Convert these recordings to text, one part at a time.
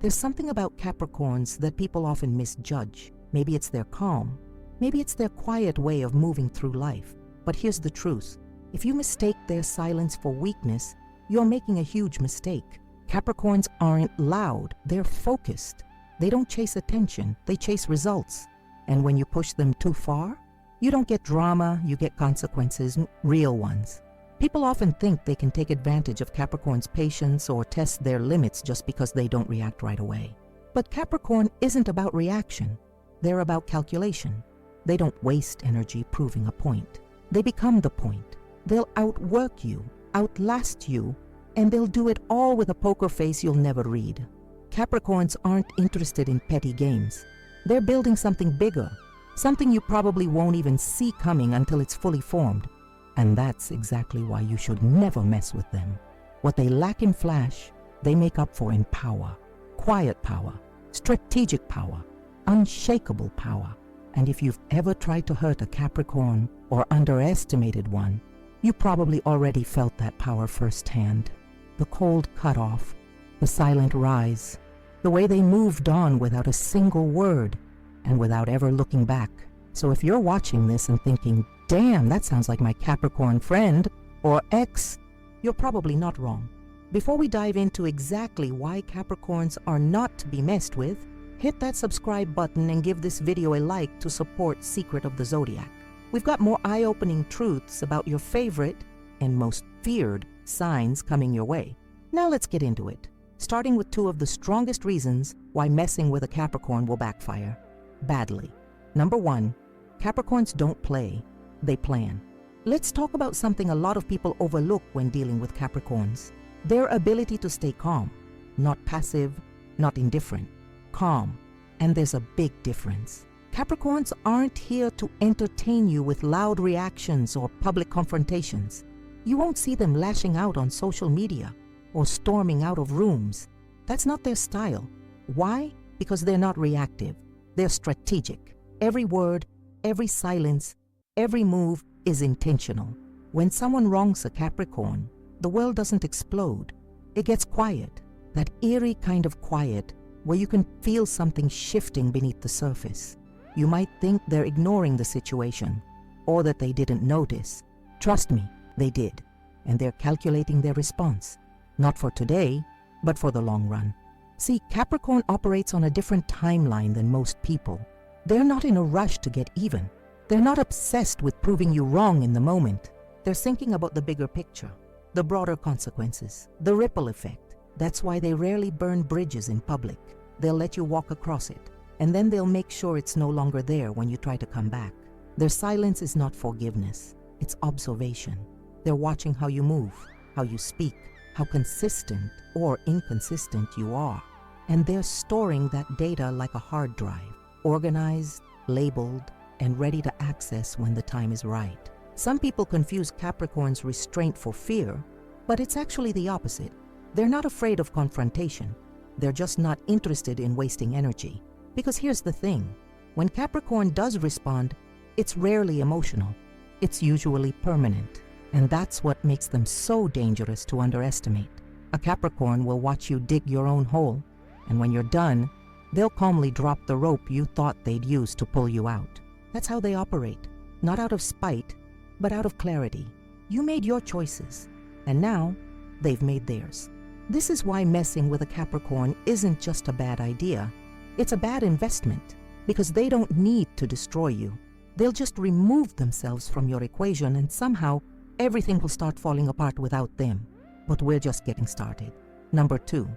There's something about Capricorns that people often misjudge. Maybe it's their calm. Maybe it's their quiet way of moving through life. But here's the truth. If you mistake their silence for weakness, you're making a huge mistake. Capricorns aren't loud, they're focused. They don't chase attention, they chase results. And when you push them too far, you don't get drama, you get consequences, real ones. People often think they can take advantage of Capricorn's patience or test their limits just because they don't react right away. But Capricorn isn't about reaction. They're about calculation. They don't waste energy proving a point. They become the point. They'll outwork you, outlast you, and they'll do it all with a poker face you'll never read. Capricorns aren't interested in petty games. They're building something bigger, something you probably won't even see coming until it's fully formed. And that's exactly why you should never mess with them. What they lack in flash, they make up for in power. Quiet power, strategic power, unshakable power. And if you've ever tried to hurt a Capricorn or underestimated one, you probably already felt that power firsthand. The cold cutoff, the silent rise, the way they moved on without a single word and without ever looking back. So if you're watching this and thinking, damn, that sounds like my Capricorn friend or ex, you're probably not wrong. Before we dive into exactly why Capricorns are not to be messed with, hit that subscribe button and give this video a like to support Secret of the Zodiac. We've got more eye-opening truths about your favorite and most feared signs coming your way. Now let's get into it, starting with two of the strongest reasons why messing with a Capricorn will backfire badly. Number one, Capricorns don't play, they plan. Let's talk about something a lot of people overlook when dealing with Capricorns. Their ability to stay calm, not passive, not indifferent, calm. And there's a big difference. Capricorns aren't here to entertain you with loud reactions or public confrontations. You won't see them lashing out on social media or storming out of rooms. That's not their style. Why? Because they're not reactive. They're strategic. Every word, every silence, every move is intentional. When someone wrongs a Capricorn, the world doesn't explode. It gets quiet. That eerie kind of quiet where you can feel something shifting beneath the surface. You might think they're ignoring the situation or that they didn't notice. Trust me, they did. And they're calculating their response. Not for today, but for the long run. See, Capricorn operates on a different timeline than most people. They're not in a rush to get even. They're not obsessed with proving you wrong in the moment. They're thinking about the bigger picture, the broader consequences, the ripple effect. That's why they rarely burn bridges in public. They'll let you walk across it, and then they'll make sure it's no longer there when you try to come back. Their silence is not forgiveness, it's observation. They're watching how you move, how you speak, how consistent or inconsistent you are. And they're storing that data like a hard drive, organized, labeled, and ready to access when the time is right. Some people confuse Capricorn's restraint for fear, but it's actually the opposite. They're not afraid of confrontation. They're just not interested in wasting energy. Because here's the thing, when Capricorn does respond, it's rarely emotional. It's usually permanent. And that's what makes them so dangerous to underestimate. A Capricorn will watch you dig your own hole, and when you're done, they'll calmly drop the rope you thought they'd use to pull you out. That's how they operate, not out of spite, but out of clarity. You made your choices, and now they've made theirs. This is why messing with a Capricorn isn't just a bad idea. It's a bad investment, because they don't need to destroy you. They'll just remove themselves from your equation, and somehow everything will start falling apart without them. But we're just getting started. Number two,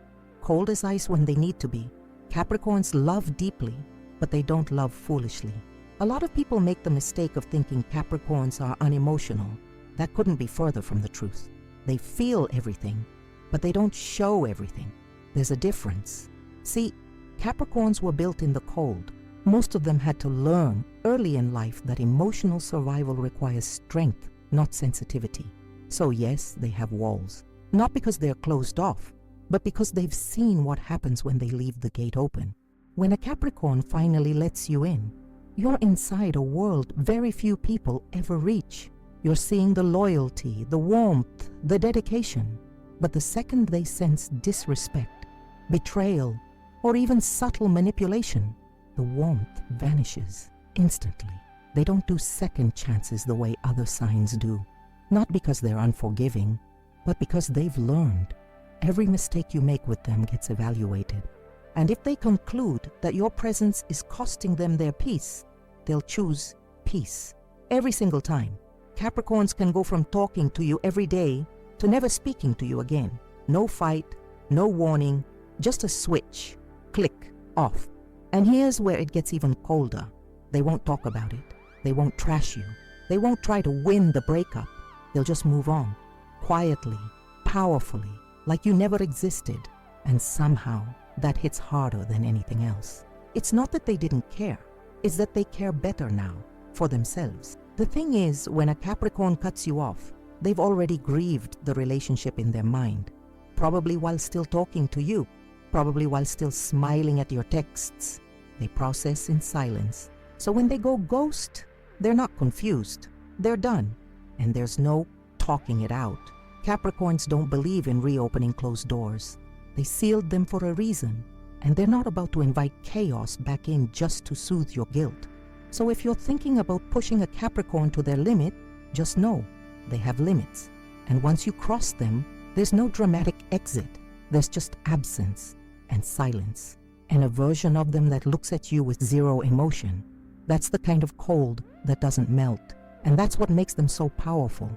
cold as ice when they need to be. Capricorns love deeply, but they don't love foolishly. A lot of people make the mistake of thinking Capricorns are unemotional. That couldn't be further from the truth. They feel everything, but they don't show everything. There's a difference. See, Capricorns were built in the cold. Most of them had to learn early in life that emotional survival requires strength, not sensitivity. So yes, they have walls. Not because they're closed off, but because they've seen what happens when they leave the gate open. When a Capricorn finally lets you in, you're inside a world very few people ever reach. You're seeing the loyalty, the warmth, the dedication. But the second they sense disrespect, betrayal, or even subtle manipulation, the warmth vanishes instantly. They don't do second chances the way other signs do. Not because they're unforgiving, but because they've learned. Every mistake you make with them gets evaluated. And if they conclude that your presence is costing them their peace, they'll choose peace. Every single time. Capricorns can go from talking to you every day to never speaking to you again. No fight, no warning, just a switch. Click, off. And here's where it gets even colder. They won't talk about it. They won't trash you. They won't try to win the breakup. They'll just move on. Quietly, powerfully, like you never existed. And somehow, that hits harder than anything else. It's not that they didn't care. It's that they care better now, for themselves. The thing is, when a Capricorn cuts you off, they've already grieved the relationship in their mind. Probably while still talking to you. Probably while still smiling at your texts. They process in silence. So when they go ghost, they're not confused. They're done. And there's no talking it out. Capricorns don't believe in reopening closed doors. They sealed them for a reason, and they're not about to invite chaos back in just to soothe your guilt. So if you're thinking about pushing a Capricorn to their limit, just know they have limits. And once you cross them, there's no dramatic exit. There's just absence and silence, and a version of them that looks at you with zero emotion. That's the kind of cold that doesn't melt. And that's what makes them so powerful.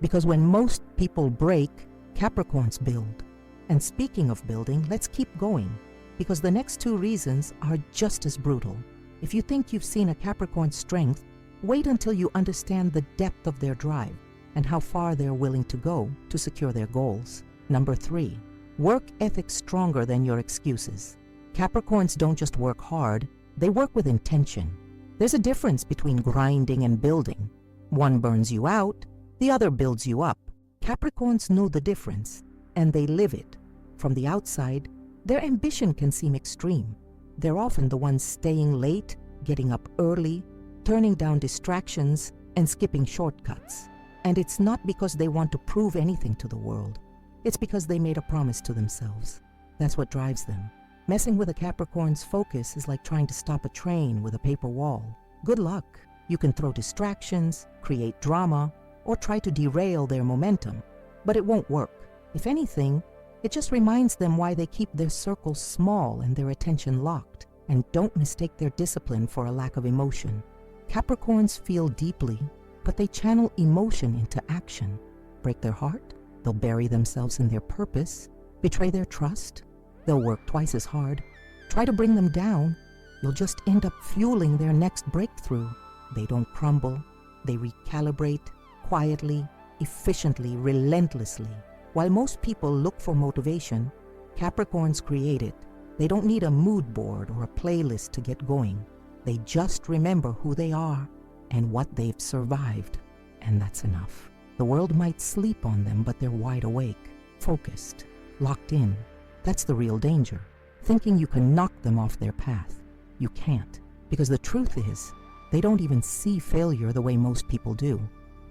Because when most people break, Capricorns build. And speaking of building, let's keep going, because the next two reasons are just as brutal. If you think you've seen a Capricorn's strength, wait until you understand the depth of their drive and how far they're willing to go to secure their goals. Number 3, work ethic stronger than your excuses. Capricorns don't just work hard, they work with intention. There's a difference between grinding and building. One burns you out, the other builds you up. Capricorns know the difference, and they live it. From the outside, their ambition can seem extreme. They're often the ones staying late, getting up early, turning down distractions, and skipping shortcuts. And it's not because they want to prove anything to the world. It's because they made a promise to themselves. That's what drives them. Messing with a Capricorn's focus is like trying to stop a train with a paper wall. Good luck. You can throw distractions, create drama, or try to derail their momentum, but it won't work. If anything, it just reminds them why they keep their circles small and their attention locked, and don't mistake their discipline for a lack of emotion. Capricorns feel deeply, but they channel emotion into action. Break their heart, they'll bury themselves in their purpose. Betray their trust, they'll work twice as hard. Try to bring them down, you'll just end up fueling their next breakthrough. They don't crumble, they recalibrate, quietly, efficiently, relentlessly. While most people look for motivation, Capricorns create it. They don't need a mood board or a playlist to get going. They just remember who they are and what they've survived, and that's enough. The world might sleep on them, but they're wide awake, focused, locked in. That's the real danger, thinking you can knock them off their path. You can't, because the truth is, they don't even see failure the way most people do.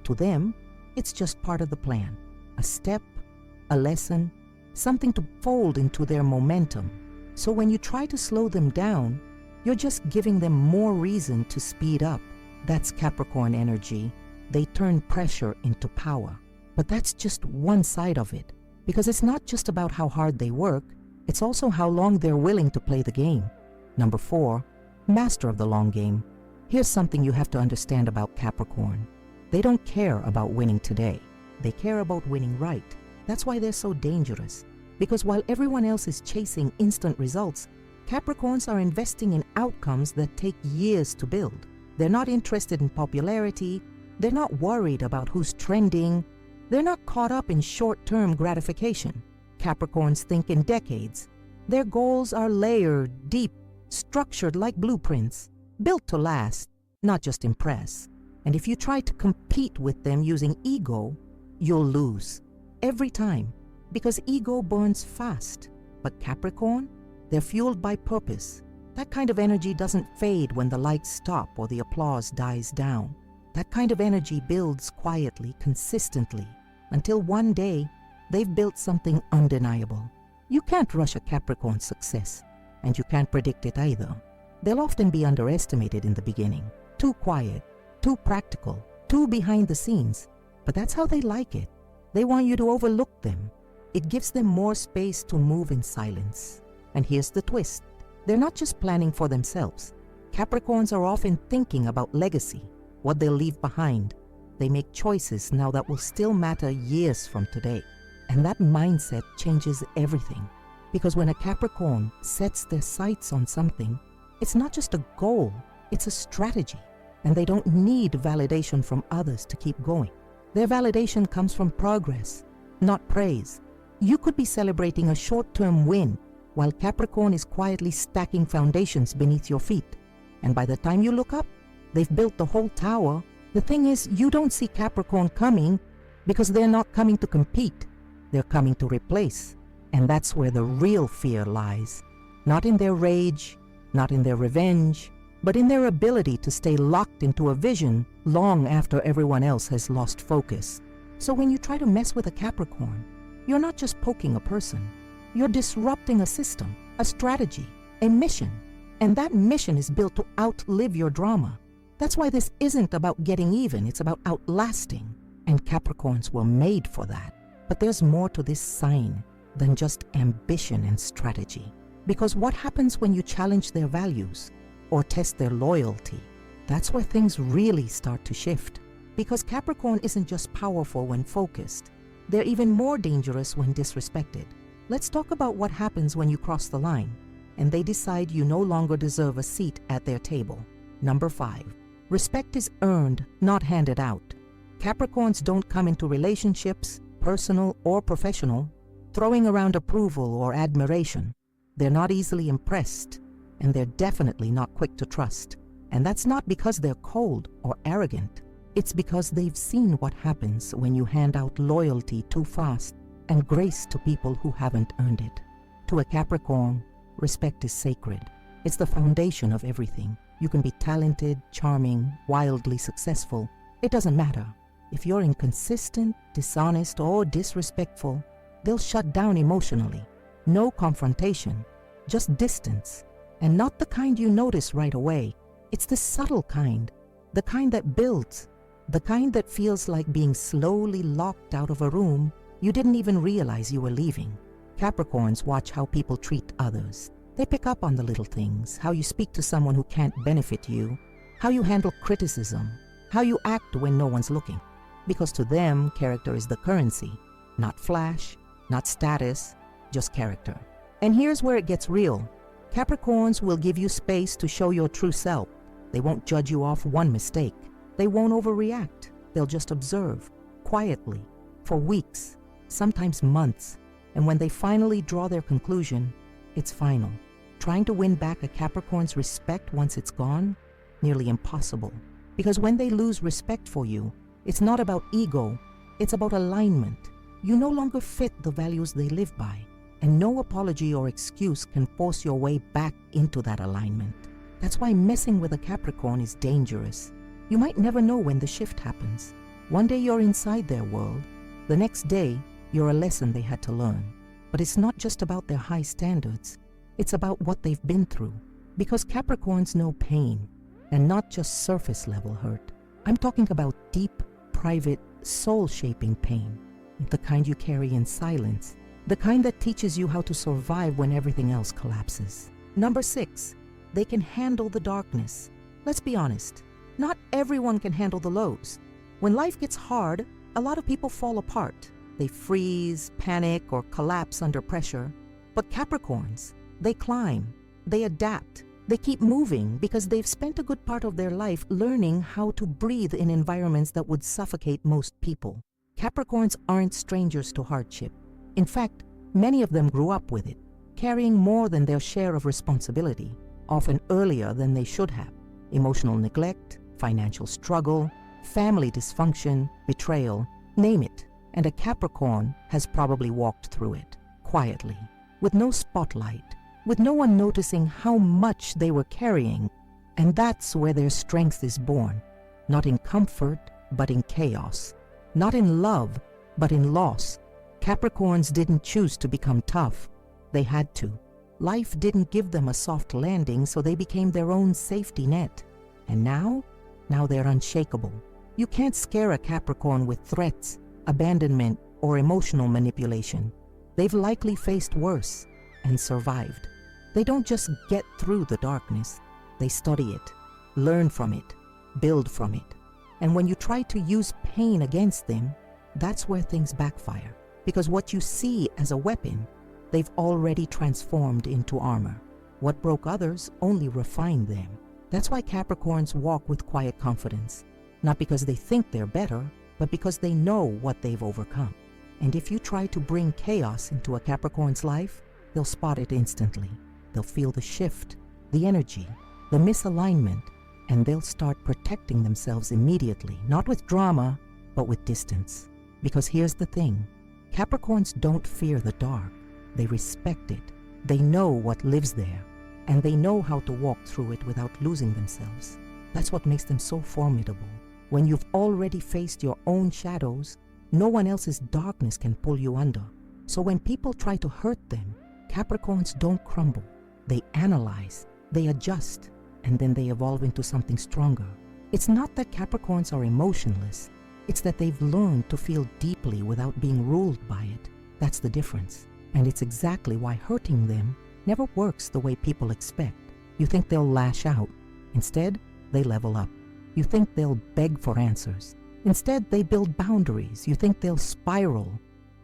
To them, it's just part of the plan, a step, a lesson, something to fold into their momentum. So when you try to slow them down, you're just giving them more reason to speed up. That's Capricorn energy. They turn pressure into power. But that's just one side of it, because it's not just about how hard they work, it's also how long they're willing to play the game. Number 4, master of the long game. Here's something you have to understand about Capricorn. They don't care about winning today. They care about winning right. That's why they're so dangerous. Because while everyone else is chasing instant results, Capricorns are investing in outcomes that take years to build. They're not interested in popularity. They're not worried about who's trending. They're not caught up in short-term gratification. Capricorns think in decades. Their goals are layered, deep, structured like blueprints, built to last, not just impress. And if you try to compete with them using ego, you'll lose. Every time. Because ego burns fast. But Capricorn, they're fueled by purpose. That kind of energy doesn't fade when the lights stop or the applause dies down. That kind of energy builds quietly, consistently, until one day they've built something undeniable. You can't rush a Capricorn success. and you can't predict it either. They'll often be underestimated in the beginning. Too quiet, too practical, too behind the scenes. But that's how they like it. They want you to overlook them. It gives them more space to move in silence. And here's the twist. They're not just planning for themselves. Capricorns are often thinking about legacy, what they'll leave behind. They make choices now that will still matter years from today. And that mindset changes everything. Because when a Capricorn sets their sights on something, it's not just a goal, it's a strategy. And they don't need validation from others to keep going. Their validation comes from progress, not praise. You could be celebrating a short-term win while Capricorn is quietly stacking foundations beneath your feet. And by the time you look up, they've built the whole tower. The thing is, you don't see Capricorn coming because they're not coming to compete. They're coming to replace. And that's where the real fear lies. Not in their rage, not in their revenge, but in their ability to stay locked into a vision long after everyone else has lost focus. So when you try to mess with a Capricorn, you're not just poking a person. You're disrupting a system, a strategy, a mission. And that mission is built to outlive your drama. That's why this isn't about getting even, it's about outlasting. And Capricorns were made for that. But there's more to this sign than just ambition and strategy. Because what happens when you challenge their values or test their loyalty? That's where things really start to shift. Because Capricorn isn't just powerful when focused. They're even more dangerous when disrespected. Let's talk about what happens when you cross the line and they decide you no longer deserve a seat at their table. Number 5. Respect is earned, not handed out. Capricorns don't come into relationships, personal or professional, throwing around approval or admiration. They're not easily impressed, and they're definitely not quick to trust. And that's not because they're cold or arrogant. It's because they've seen what happens when you hand out loyalty too fast and grace to people who haven't earned it. To a Capricorn, respect is sacred. It's the foundation of everything. You can be talented, charming, wildly successful. It doesn't matter. If you're inconsistent, dishonest, or disrespectful, they'll shut down emotionally. No confrontation, just distance. And not the kind you notice right away. It's the subtle kind, the kind that builds, the kind that feels like being slowly locked out of a room you didn't even realize you were leaving. Capricorns watch how people treat others. They pick up on the little things, how you speak to someone who can't benefit you, how you handle criticism, how you act when no one's looking. Because to them, character is the currency, not flash, not status, just character. And here's where it gets real. Capricorns will give you space to show your true self. They won't judge you off one mistake. They won't overreact. They'll just observe, quietly, for weeks, sometimes months. And when they finally draw their conclusion, it's final. Trying to win back a Capricorn's respect once it's gone? Nearly impossible. Because when they lose respect for you, it's not about ego, it's about alignment. You no longer fit the values they live by, and no apology or excuse can force your way back into that alignment. That's why messing with a Capricorn is dangerous. You might never know when the shift happens. One day you're inside their world, the next day you're a lesson they had to learn. But it's not just about their high standards, it's about what they've been through. Because Capricorns know pain, and not just surface level hurt. I'm talking about deep, private, soul-shaping pain. The kind you carry in silence. The kind that teaches you how to survive when everything else collapses. Number 6, they can handle the darkness. Let's be honest, not everyone can handle the lows. When life gets hard, a lot of people fall apart. They freeze, panic, or collapse under pressure. But Capricorns, they climb, they adapt, they keep moving because they've spent a good part of their life learning how to breathe in environments that would suffocate most people. Capricorns aren't strangers to hardship. In fact, many of them grew up with it, carrying more than their share of responsibility, often earlier than they should have. Emotional neglect, financial struggle, family dysfunction, betrayal, name it. And a Capricorn has probably walked through it, quietly, with no spotlight, with no one noticing how much they were carrying. And that's where their strength is born, not in comfort, but in chaos. Not in love, but in loss. Capricorns didn't choose to become tough. They had to. Life didn't give them a soft landing, so they became their own safety net. And now they're unshakable. You can't scare a Capricorn with threats, abandonment, or emotional manipulation. They've likely faced worse and survived. They don't just get through the darkness. They study it, learn from it, build from it. And when you try to use pain against them, that's where things backfire. Because what you see as a weapon, they've already transformed into armor. What broke others only refined them. That's why Capricorns walk with quiet confidence. Not because they think they're better, but because they know what they've overcome. And if you try to bring chaos into a Capricorn's life, they'll spot it instantly. They'll feel the shift, the energy, the misalignment, and they'll start protecting themselves immediately, not with drama, but with distance. Because here's the thing, Capricorns don't fear the dark. They respect it. They know what lives there, and they know how to walk through it without losing themselves. That's what makes them so formidable. When you've already faced your own shadows, no one else's darkness can pull you under. So when people try to hurt them, Capricorns don't crumble. They analyze, they adjust, and then they evolve into something stronger. It's not that Capricorns are emotionless. It's that they've learned to feel deeply without being ruled by it. That's the difference. And it's exactly why hurting them never works the way people expect. You think they'll lash out. Instead, they level up. You think they'll beg for answers. Instead, they build boundaries. You think they'll spiral.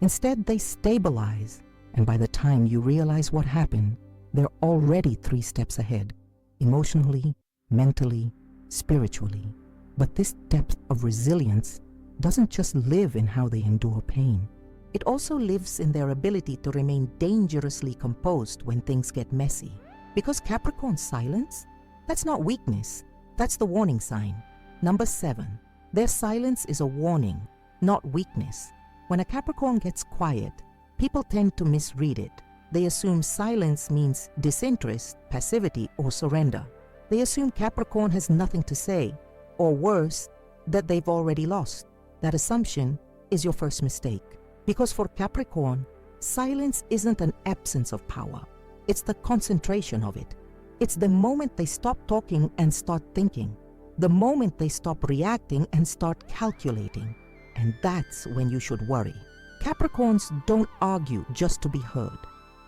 Instead, they stabilize. And by the time you realize what happened, they're already 3 steps ahead. Emotionally, mentally, spiritually. But this depth of resilience doesn't just live in how they endure pain. It also lives in their ability to remain dangerously composed when things get messy. Because Capricorn's silence, that's not weakness. That's the warning sign. Number 7, their silence is a warning, not weakness. When a Capricorn gets quiet, people tend to misread it. They assume silence means disinterest, passivity, or surrender. They assume Capricorn has nothing to say, or worse, that they've already lost. That assumption is your first mistake. Because for Capricorn, silence isn't an absence of power. It's the concentration of it. It's the moment they stop talking and start thinking. The moment they stop reacting and start calculating. And that's when you should worry. Capricorns don't argue just to be heard.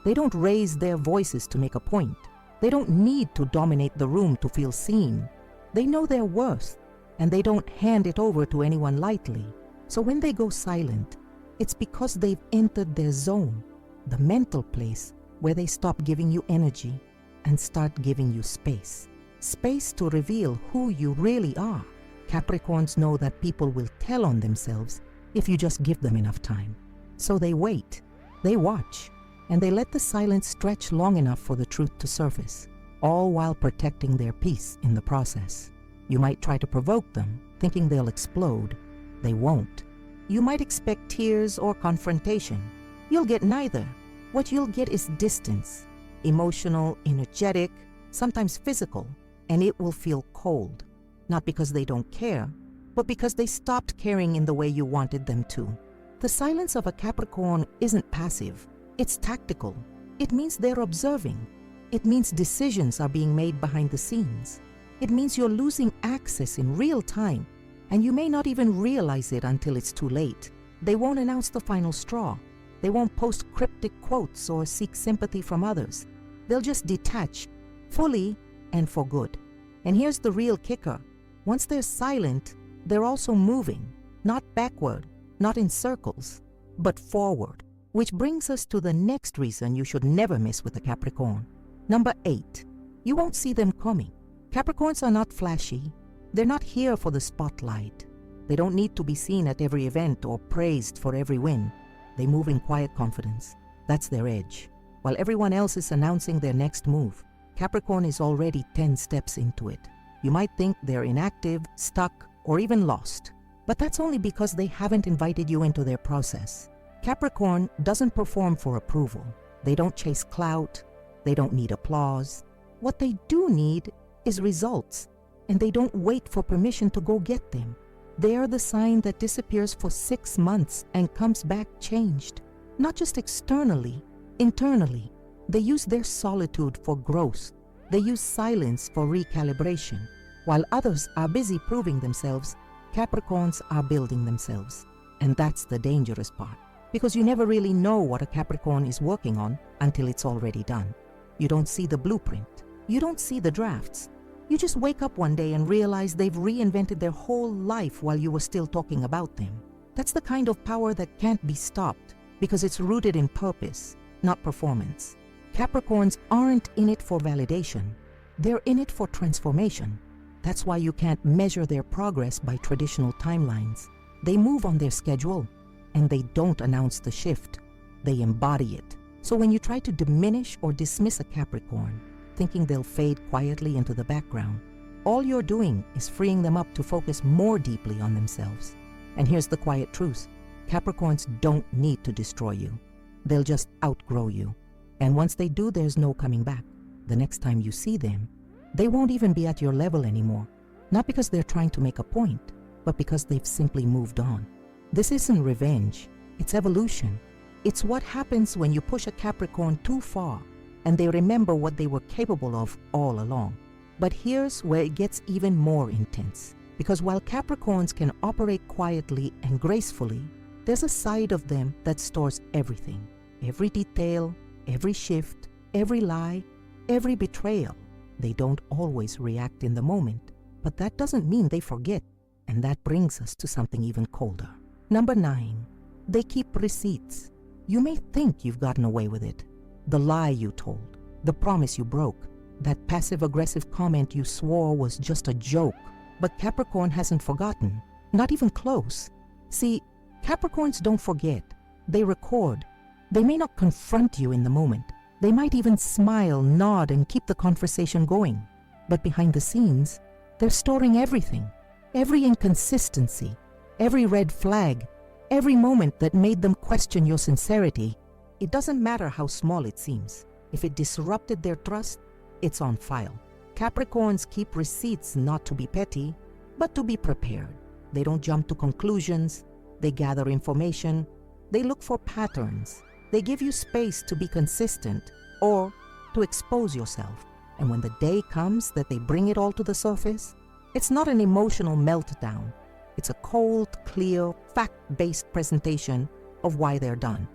They don't raise their voices to make a point. They don't need to dominate the room to feel seen. They know their worth, and they don't hand it over to anyone lightly. So when they go silent, it's because they've entered their zone, the mental place where they stop giving you energy and start giving you space. Space to reveal who you really are. Capricorns know that people will tell on themselves if you just give them enough time. So they wait, they watch, and they let the silence stretch long enough for the truth to surface, all while protecting their peace in the process. You might try to provoke them, thinking they'll explode. They won't. You might expect tears or confrontation. You'll get neither. What you'll get is distance, emotional, energetic, sometimes physical, and it will feel cold. Not because they don't care, but because they stopped caring in the way you wanted them to. The silence of a Capricorn isn't passive. It's tactical. It means they're observing. It means decisions are being made behind the scenes. It means you're losing access in real time, and you may not even realize it until it's too late. They won't announce the final straw. They won't post cryptic quotes or seek sympathy from others. They'll just detach, fully and for good. And here's the real kicker. Once they're silent, they're also moving, not backward, not in circles, but forward. Which brings us to the next reason you should never mess with a Capricorn. Number 8, you won't see them coming. Capricorns are not flashy. They're not here for the spotlight. They don't need to be seen at every event or praised for every win. They move in quiet confidence. That's their edge. While everyone else is announcing their next move, Capricorn is already 10 steps into it. You might think they're inactive, stuck, or even lost. But that's only because they haven't invited you into their process. Capricorn doesn't perform for approval. They don't chase clout. They don't need applause. What they do need is results, and they don't wait for permission to go get them. They are the sign that disappears for 6 months and comes back changed. Not just externally, internally. They use their solitude for growth. They use silence for recalibration. While others are busy proving themselves, Capricorns are building themselves. And that's the dangerous part, because you never really know what a Capricorn is working on until it's already done. You don't see the blueprint. You don't see the drafts. You just wake up one day and realize they've reinvented their whole life while you were still talking about them. That's the kind of power that can't be stopped, because it's rooted in purpose, not performance. Capricorns aren't in it for validation. They're in it for transformation. That's why you can't measure their progress by traditional timelines. They move on their schedule, and they don't announce the shift. They embody it. So when you try to diminish or dismiss a Capricorn, thinking they'll fade quietly into the background, all you're doing is freeing them up to focus more deeply on themselves. And here's the quiet truth. Capricorns don't need to destroy you. They'll just outgrow you. And once they do, there's no coming back. The next time you see them, they won't even be at your level anymore. Not because they're trying to make a point, but because they've simply moved on. This isn't revenge, it's evolution. It's what happens when you push a Capricorn too far and they remember what they were capable of all along. But here's where it gets even more intense. Because while Capricorns can operate quietly and gracefully, there's a side of them that stores everything. Every detail, every shift, every lie, every betrayal. They don't always react in the moment, but that doesn't mean they forget. And that brings us to something even colder. Number 9, they keep receipts. You may think you've gotten away with it. The lie you told, the promise you broke, that passive-aggressive comment you swore was just a joke. But Capricorn hasn't forgotten, not even close. See, Capricorns don't forget. They record. They may not confront you in the moment. They might even smile, nod, and keep the conversation going. But behind the scenes, they're storing everything. Every inconsistency, every red flag, every moment that made them question your sincerity. It doesn't matter how small it seems. If it disrupted their trust, it's on file. Capricorns keep receipts not to be petty, but to be prepared. They don't jump to conclusions. They gather information. They look for patterns. They give you space to be consistent or to expose yourself. And when the day comes that they bring it all to the surface, it's not an emotional meltdown. It's a cold, clear, fact-based presentation of why they're done.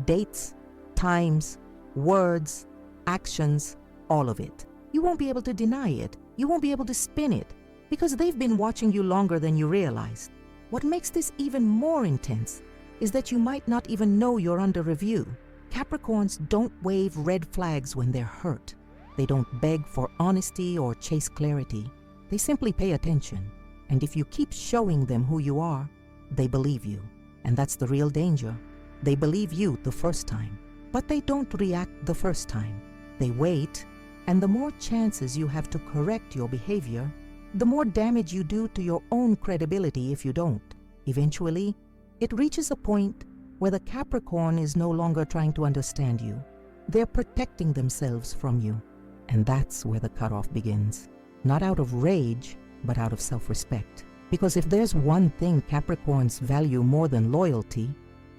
Dates, times, words, actions, all of it. You won't be able to deny it. You won't be able to spin it because they've been watching you longer than you realized. What makes this even more intense is that you might not even know you're under review. Capricorns don't wave red flags when they're hurt. They don't beg for honesty or chase clarity. They simply pay attention. And if you keep showing them who you are, they believe you. And that's the real danger. They believe you the first time, but they don't react the first time. They wait, and the more chances you have to correct your behavior, the more damage you do to your own credibility if you don't. Eventually, it reaches a point where the Capricorn is no longer trying to understand you. They're protecting themselves from you. And that's where the cutoff begins. Not out of rage, but out of self-respect. Because if there's one thing Capricorns value more than loyalty,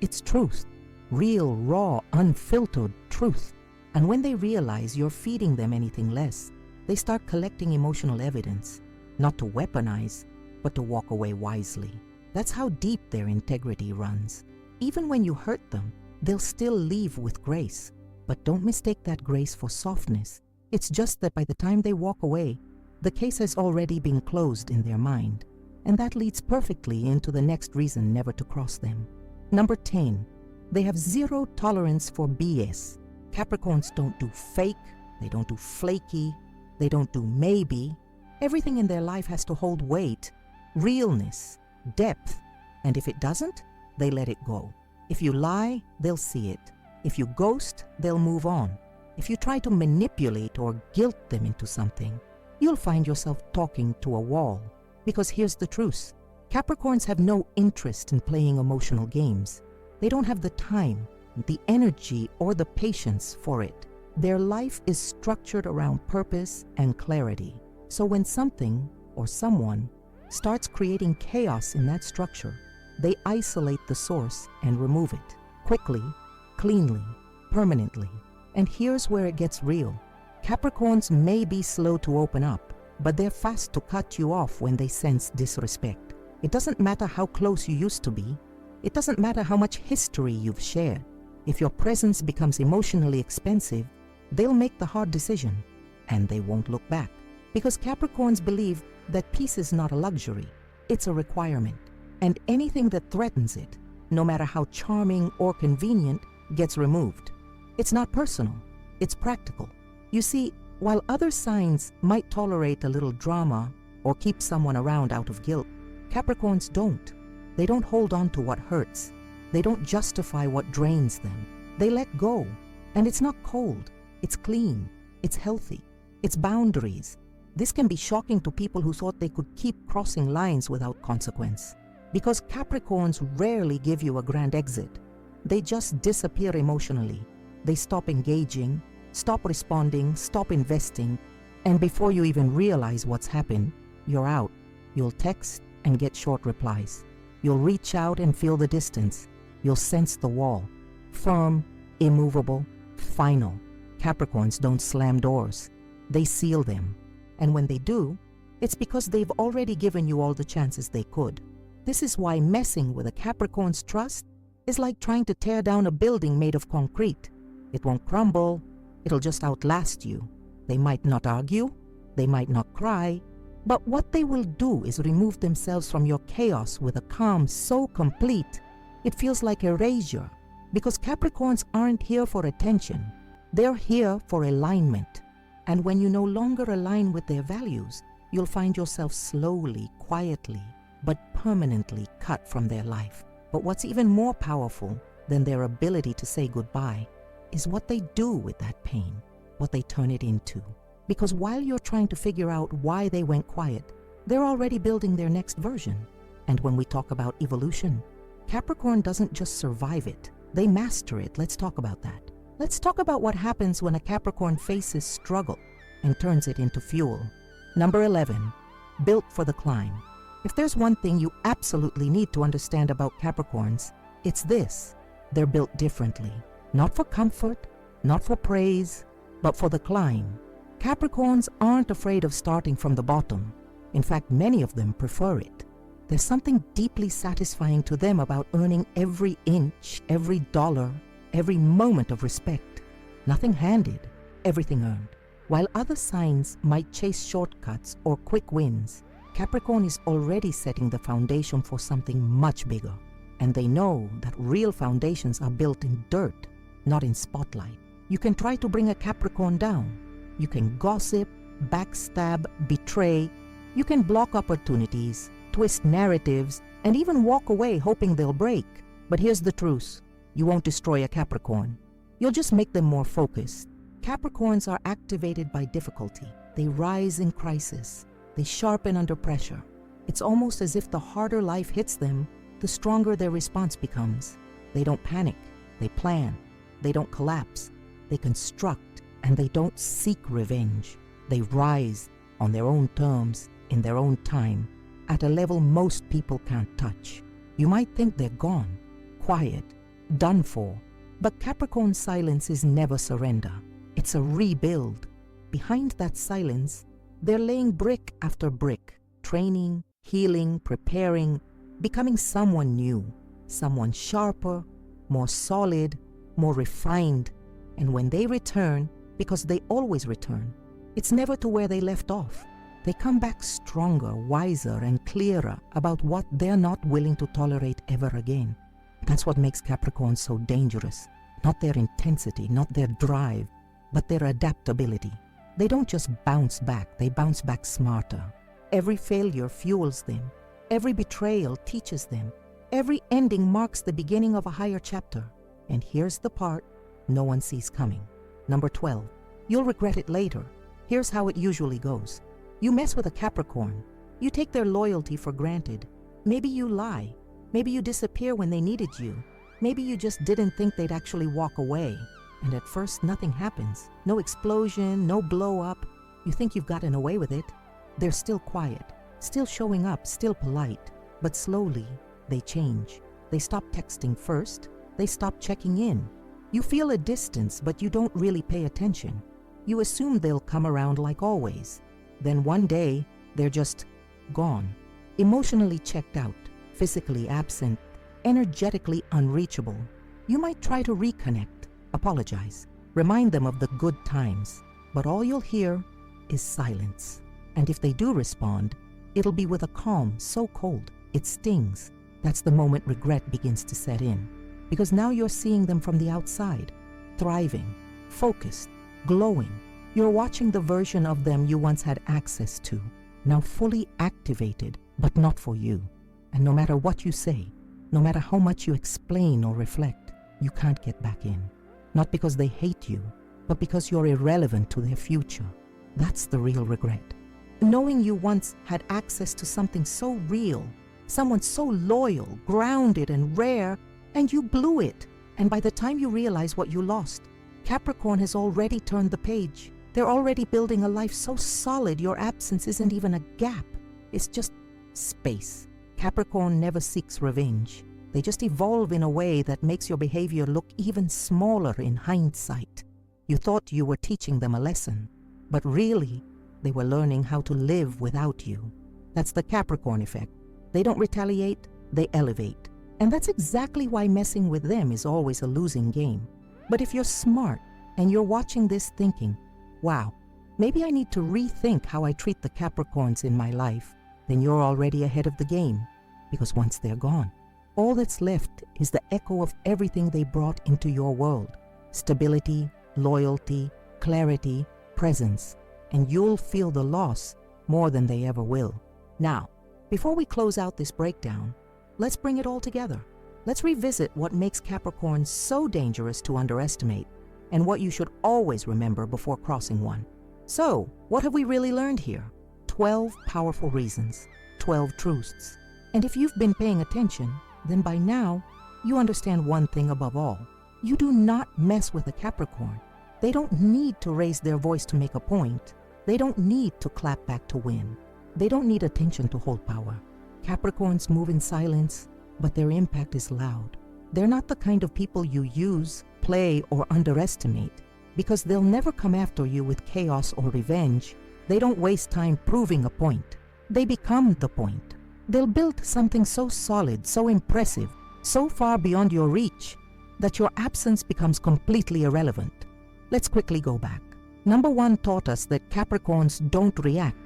it's truth. Real, raw, unfiltered truth. And when they realize you're feeding them anything less, they start collecting emotional evidence, not to weaponize, but to walk away wisely. That's how deep their integrity runs. Even when you hurt them, they'll still leave with grace. But don't mistake that grace for softness. It's just that by the time they walk away, the case has already been closed in their mind. And that leads perfectly into the next reason never to cross them. Number 10, they have zero tolerance for BS. Capricorns don't do fake, they don't do flaky, they don't do maybe. Everything in their life has to hold weight, realness, depth, and if it doesn't, they let it go. If you lie, they'll see it. If you ghost, they'll move on. If you try to manipulate or guilt them into something, you'll find yourself talking to a wall. Because here's the truth. Capricorns have no interest in playing emotional games. They don't have the time, the energy, or the patience for it. Their life is structured around purpose and clarity. So when something or someone starts creating chaos in that structure, they isolate the source and remove it quickly, cleanly, permanently. And here's where it gets real. Capricorns may be slow to open up, but they're fast to cut you off when they sense disrespect. It doesn't matter how close you used to be. It doesn't matter how much history you've shared. If your presence becomes emotionally expensive, they'll make the hard decision, and they won't look back. Because Capricorns believe that peace is not a luxury, it's a requirement. And anything that threatens it, no matter how charming or convenient, gets removed. It's not personal, it's practical. You see, while other signs might tolerate a little drama or keep someone around out of guilt, Capricorns don't. They don't hold on to what hurts. They don't justify what drains them. They let go. And it's not cold. It's clean. It's healthy. It's boundaries. This can be shocking to people who thought they could keep crossing lines without consequence. Because Capricorns rarely give you a grand exit. They just disappear emotionally. They stop engaging, stop responding, stop investing, and before you even realize what's happened, you're out. You'll text and get short replies. You'll reach out and feel the distance. You'll sense the wall. Firm, immovable, final. Capricorns don't slam doors. They seal them. And when they do, it's because they've already given you all the chances they could. This is why messing with a Capricorn's trust is like trying to tear down a building made of concrete. It won't crumble. It'll just outlast you. They might not argue. They might not cry. But what they will do is remove themselves from your chaos with a calm so complete, it feels like erasure. Because Capricorns aren't here for attention. They're here for alignment. And when you no longer align with their values, you'll find yourself slowly, quietly, but permanently cut from their life. But what's even more powerful than their ability to say goodbye is what they do with that pain, what they turn it into. Because while you're trying to figure out why they went quiet, they're already building their next version. And when we talk about evolution, Capricorn doesn't just survive it, they master it. Let's talk about that. Let's talk about what happens when a Capricorn faces struggle and turns it into fuel. Number 11, built for the climb. If there's one thing you absolutely need to understand about Capricorns, it's this: they're built differently. Not for comfort, not for praise, but for the climb. Capricorns aren't afraid of starting from the bottom. In fact, many of them prefer it. There's something deeply satisfying to them about earning every inch, every dollar, every moment of respect. Nothing handed, everything earned. While other signs might chase shortcuts or quick wins, Capricorn is already setting the foundation for something much bigger. And they know that real foundations are built in dirt, not in spotlight. You can try to bring a Capricorn down. You can gossip, backstab, betray. You can block opportunities, twist narratives, and even walk away hoping they'll break. But here's the truth. You won't destroy a Capricorn. You'll just make them more focused. Capricorns are activated by difficulty. They rise in crisis. They sharpen under pressure. It's almost as if the harder life hits them, the stronger their response becomes. They don't panic. They plan. They don't collapse. They construct, and they don't seek revenge. They rise on their own terms, in their own time, at a level most people can't touch. You might think they're gone, quiet, done for, but Capricorn silence is never surrender. It's a rebuild. Behind that silence, they're laying brick after brick, training, healing, preparing, becoming someone new, someone sharper, more solid, more refined. And when they return, because they always return, it's never to where they left off. They come back stronger, wiser, and clearer about what they're not willing to tolerate ever again. That's what makes Capricorn so dangerous. Not their intensity, not their drive, but their adaptability. They don't just bounce back, they bounce back smarter. Every failure fuels them. Every betrayal teaches them. Every ending marks the beginning of a higher chapter. And here's the part no one sees coming. Number 12. You'll regret it later. Here's how it usually goes. You mess with a Capricorn. You take their loyalty for granted. Maybe you lie. Maybe you disappear when they needed you. Maybe you just didn't think they'd actually walk away. And at first, nothing happens. No explosion, no blow up. You think you've gotten away with it. They're still quiet, still showing up, still polite. But slowly, they change. They stop texting first. They stop checking in. You feel a distance, but you don't really pay attention. You assume they'll come around like always. Then one day, they're just gone. Emotionally checked out, physically absent, energetically unreachable. You might try to reconnect, apologize, remind them of the good times, but all you'll hear is silence. And if they do respond, it'll be with a calm so cold it stings. That's the moment regret begins to set in, because now you're seeing them from the outside, thriving, focused, glowing. You're watching the version of them you once had access to, now fully activated, but not for you. And no matter what you say, no matter how much you explain or reflect, you can't get back in. Not because they hate you, but because you're irrelevant to their future. That's the real regret. Knowing you once had access to something so real, someone so loyal, grounded, and rare, and you blew it. And by the time you realize what you lost, Capricorn has already turned the page. They're already building a life so solid your absence isn't even a gap. It's just space. Capricorn never seeks revenge. They just evolve in a way that makes your behavior look even smaller in hindsight. You thought you were teaching them a lesson, but really, they were learning how to live without you. That's the Capricorn effect. They don't retaliate, they elevate. And that's exactly why messing with them is always a losing game. But if you're smart and you're watching this thinking, wow, maybe I need to rethink how I treat the Capricorns in my life, then you're already ahead of the game. Because once they're gone, all that's left is the echo of everything they brought into your world. Stability, loyalty, clarity, presence. And you'll feel the loss more than they ever will. Now, before we close out this breakdown, let's bring it all together. Let's revisit what makes Capricorn so dangerous to underestimate and what you should always remember before crossing one. So, what have we really learned here? 12 powerful reasons, 12 truths. And if you've been paying attention, then by now, you understand one thing above all. You do not mess with a Capricorn. They don't need to raise their voice to make a point. They don't need to clap back to win. They don't need attention to hold power. Capricorns move in silence, but their impact is loud. They're not the kind of people you use, play, or underestimate, because they'll never come after you with chaos or revenge. They don't waste time proving a point. They become the point. They'll build something so solid, so impressive, so far beyond your reach, that your absence becomes completely irrelevant. Let's quickly go back. Number 1 taught us that Capricorns don't react,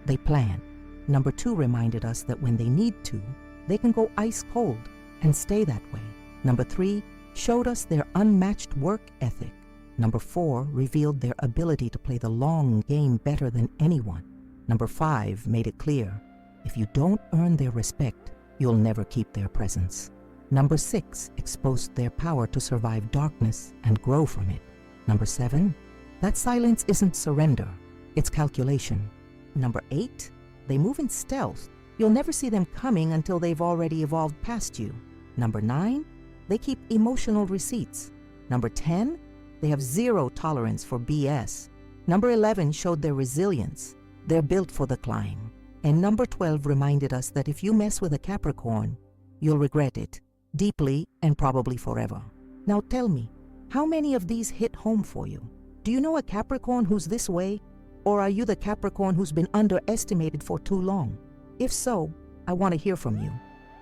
they plan. Number 2 reminded us that when they need to, they can go ice cold and stay that way. Number 3 showed us their unmatched work ethic. Number 4 revealed their ability to play the long game better than anyone. Number 5 made it clear, if you don't earn their respect, you'll never keep their presence. Number 6 exposed their power to survive darkness and grow from it. Number 7, that silence isn't surrender, it's calculation. Number 8, they move in stealth. You'll never see them coming until they've already evolved past you. Number 9, they keep emotional receipts. Number 10, they have zero tolerance for BS. Number 11 showed their resilience. They're built for the climb. And number 12 reminded us that if you mess with a Capricorn, you'll regret it, deeply and probably forever. Now tell me, how many of these hit home for you? Do you know a Capricorn who's this way? Or are you the Capricorn who's been underestimated for too long? If so, I want to hear from you.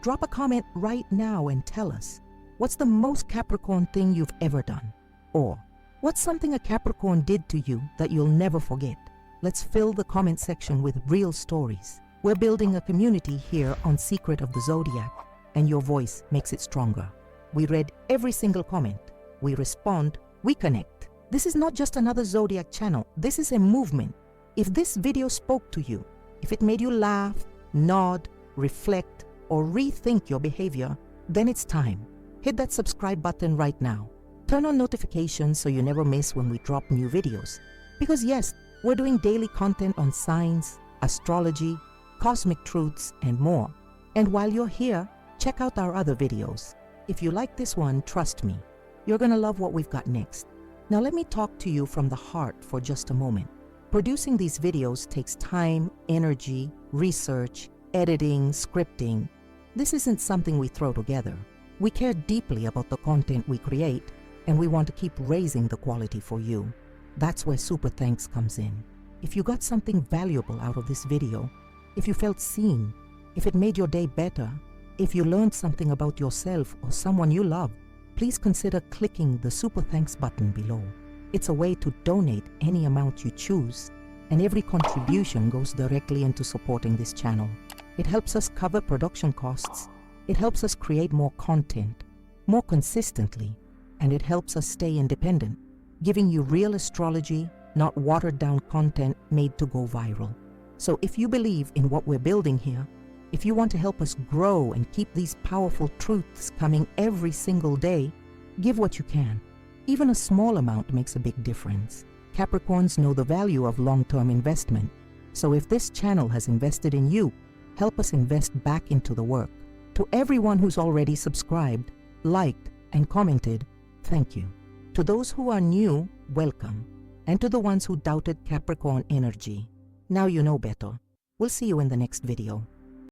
Drop a comment right now and tell us, what's the most Capricorn thing you've ever done? Or, what's something a Capricorn did to you that you'll never forget? Let's fill the comment section with real stories. We're building a community here on Secret of the Zodiac, and your voice makes it stronger. We read every single comment. We respond, we connect. This is not just another Zodiac channel. This is a movement. If this video spoke to you, if it made you laugh, nod, reflect, or rethink your behavior, then it's time. Hit that subscribe button right now. Turn on notifications so you never miss when we drop new videos. Because yes, we're doing daily content on signs, astrology, cosmic truths, and more. And while you're here, check out our other videos. If you like this one, trust me, you're gonna love what we've got next. Now let me talk to you from the heart for just a moment. Producing these videos takes time, energy, research, editing, scripting. This isn't something we throw together. We care deeply about the content we create, and we want to keep raising the quality for you. That's where Super Thanks comes in. If you got something valuable out of this video, if you felt seen, if it made your day better, if you learned something about yourself or someone you love, please consider clicking the Super Thanks button below. It's a way to donate any amount you choose, and every contribution goes directly into supporting this channel. It helps us cover production costs, it helps us create more content, more consistently, and it helps us stay independent, giving you real astrology, not watered-down content made to go viral. So if you believe in what we're building here, if you want to help us grow and keep these powerful truths coming every single day, give what you can. Even a small amount makes a big difference. Capricorns know the value of long-term investment. So if this channel has invested in you, help us invest back into the work. To everyone who's already subscribed, liked, and commented, thank you. To those who are new, welcome. And to the ones who doubted Capricorn energy, now you know better. We'll see you in the next video.